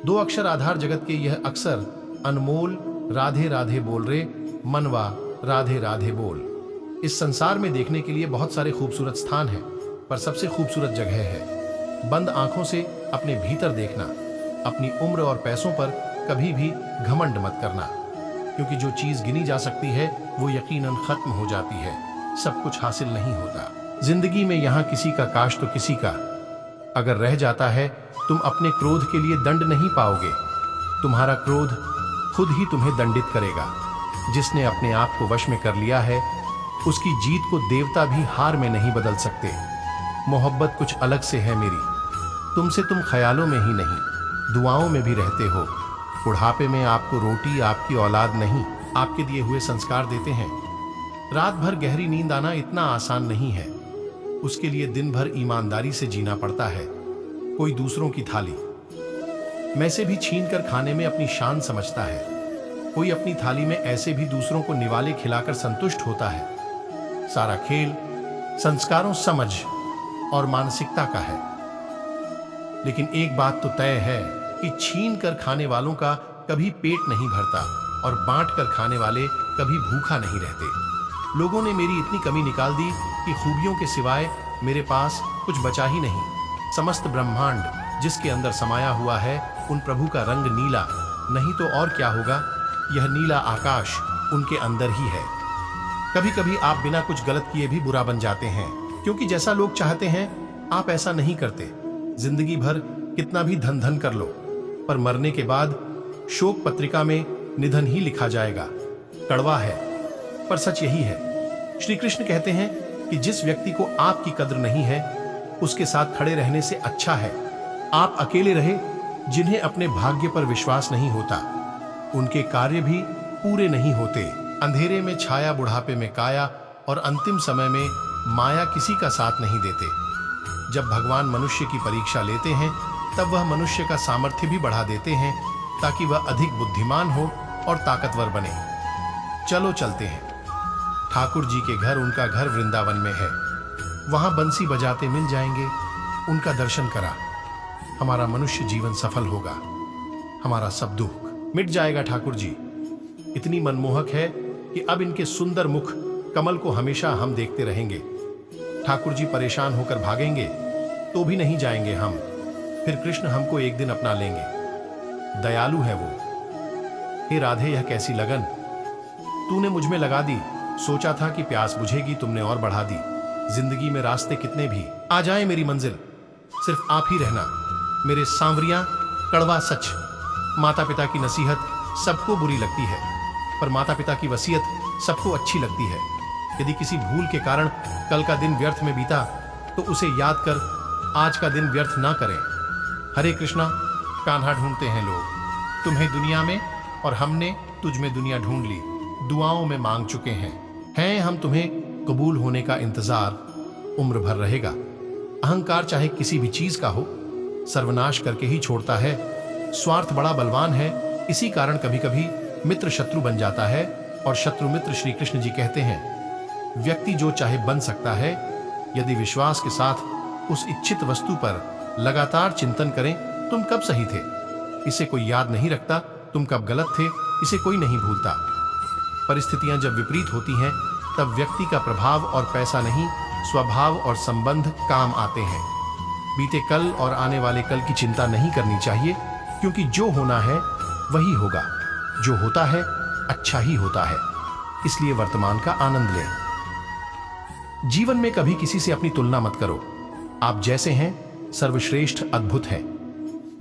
दो अक्षर आधार जगत के यह अक्सर अनमोल राधे राधे बोल रे मनवा राधे राधे बोल। इस संसार में देखने के लिए बहुत सारे खूबसूरत स्थान हैं, पर सबसे खूबसूरत जगह है बंद आंखों से अपने भीतर देखना। अपनी उम्र और पैसों पर कभी भी घमंड मत करना, क्योंकि जो चीज गिनी जा सकती है वो यकीनन खत्म हो जाती है, सब कुछ हासिल नहीं होता। जिंदगी में यहाँ किसी का काश तो किसी का अगर रह जाता है, तुम अपने क्रोध के लिए दंड नहीं पाओगे, तुम्हारा क्रोध खुद ही तुम्हें दंडित करेगा। जिसने अपने आप को वश में कर लिया है, उसकी जीत को देवता भी हार में नहीं बदल सकते। मोहब्बत कुछ अलग से है मेरी, तुमसे तुम ख्यालों में ही नहीं दुआओं में भी रहते हो। बुढ़ापे में आपको रोटी आपकी औलाद नहीं, आपके दिए हुए संस्कार देते हैं। रात भर गहरी नींद आना इतना आसान नहीं है, उसके लिए दिन भर ईमानदारी से जीना पड़ता है। कोई दूसरों की थाली में से भी छीन कर खाने में अपनी शान समझता है, कोई अपनी थाली में ऐसे भी दूसरों को निवाले खिलाकर संतुष्ट होता है। सारा खेल संस्कारों, समझ और मानसिकता का है। लेकिन एक बात तो तय है कि छीन कर खाने वालों का कभी पेट नहीं भरता और बांट कर खाने वाले कभी भूखा नहीं रहते। लोगों ने मेरी इतनी कमी निकाल दी कि खूबियों के सिवाय मेरे पास कुछ बचा ही नहीं। समस्त ब्रह्मांड जिसके अंदर समाया हुआ है, उन प्रभु का रंग नीला, नहीं तो और क्या होगा। यह नीला आकाश उनके अंदर ही है। कभी कभी आप बिना कुछ गलत किए भी बुरा बन जाते हैं, क्योंकि जैसा लोग चाहते हैं आप ऐसा नहीं करते। जिंदगी भर कितना भी धन धन कर लो, पर मरने के बाद शोक पत्रिका में निधन ही लिखा जाएगा। कड़वा है पर सच यही है। श्री कृष्ण कहते हैं कि जिस व्यक्ति को आपकी कद्र नहीं है, उसके साथ खड़े रहने से अच्छा है आप अकेले रहे। जिन्हें अपने भाग्य पर विश्वास नहीं होता, उनके कार्य भी पूरे नहीं होते। अंधेरे में छाया, बुढ़ापे में काया और अंतिम समय में माया किसी का साथ नहीं देते। जब भगवान मनुष्य की परीक्षा लेते हैं, तब वह मनुष्य का सामर्थ्य भी बढ़ा देते हैं, ताकि वह अधिक बुद्धिमान हो और ताकतवर बने। चलो चलते हैं। ठाकुर जी के घर, उनका घर वृंदावन में है, वहां बंसी बजाते मिल जाएंगे। उनका दर्शन करा, हमारा मनुष्य जीवन सफल होगा, हमारा सब दुख मिट जाएगा। ठाकुर जी इतनी मनमोहक है कि अब इनके सुंदर मुख कमल को हमेशा हम देखते रहेंगे। ठाकुर जी परेशान होकर भागेंगे तो भी नहीं जाएंगे हम, फिर कृष्ण हमको एक दिन अपना लेंगे। दयालु है वो। हे राधे, यह कैसी लगन तूने मुझ में लगा दी। सोचा था कि प्यास बुझेगी, तुमने और बढ़ा दी। जिंदगी में रास्ते कितने भी आ जाए मेरी मंजिल, सिर्फ आप ही रहना मेरे सांवरिया। कड़वा सच, माता पिता की नसीहत सबको बुरी लगती है, पर माता पिता की वसीयत सबको अच्छी लगती है। यदि किसी भूल के कारण कल का दिन व्यर्थ में बीता, तो उसे याद कर आज का दिन व्यर्थ ना करें। हरे कृष्णा। कान्हा ढूंढते हैं लोग तुम्हें दुनिया में, और हमने तुझ में दुनिया ढूंढ ली। दुआओं में मांग चुके हैं हम तुम्हें कबूल होने का इंतजार उम्र भर रहेगा। अहंकार चाहे किसी भी चीज का हो, सर्वनाश करके ही छोड़ता है। स्वार्थ बड़ा बलवान है, इसी कारण कभी कभी मित्र शत्रु बन जाता है और शत्रु मित्र। श्री कृष्ण जी कहते हैं व्यक्ति जो चाहे बन सकता है, यदि विश्वास के साथ उस इच्छित वस्तु पर लगातार चिंतन करें। तुम कब सही थे इसे कोई याद नहीं रखता, तुम कब गलत थे इसे कोई नहीं भूलता। परिस्थितियां जब विपरीत होती हैं, तब व्यक्ति का प्रभाव और पैसा नहीं, स्वभाव और संबंध काम आते हैं। बीते कल और आने वाले कल की चिंता नहीं करनी चाहिए, क्योंकि जो होना है वही होगा। जो होता है अच्छा ही होता है, इसलिए वर्तमान का आनंद लें। जीवन में कभी किसी से अपनी तुलना मत करो। आप जैसे हैं सर्वश्रेष्ठ अद्भुत है।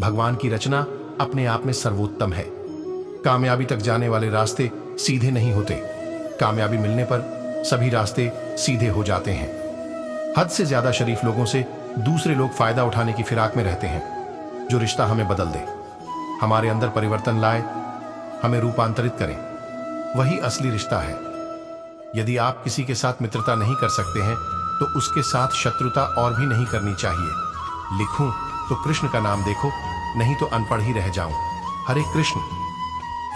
भगवान की रचना अपने आप में सर्वोत्तम है। कामयाबी तक जाने वाले रास्ते सीधे नहीं होते, कामयाबी मिलने पर सभी रास्ते सीधे हो जाते हैं। हद से ज्यादा शरीफ लोगों से दूसरे लोग फायदा उठाने की फिराक में रहते हैं। जो रिश्ता हमें बदल दे, हमारे अंदर परिवर्तन लाए, हमें रूपांतरित करें, वही असली रिश्ता है। यदि आप किसी के साथ मित्रता नहीं कर सकते हैं, तो उसके साथ शत्रुता और भी नहीं करनी चाहिए। लिखूं तो कृष्ण का नाम देखो, नहीं तो अनपढ़ ही रह जाऊं। हरे कृष्ण।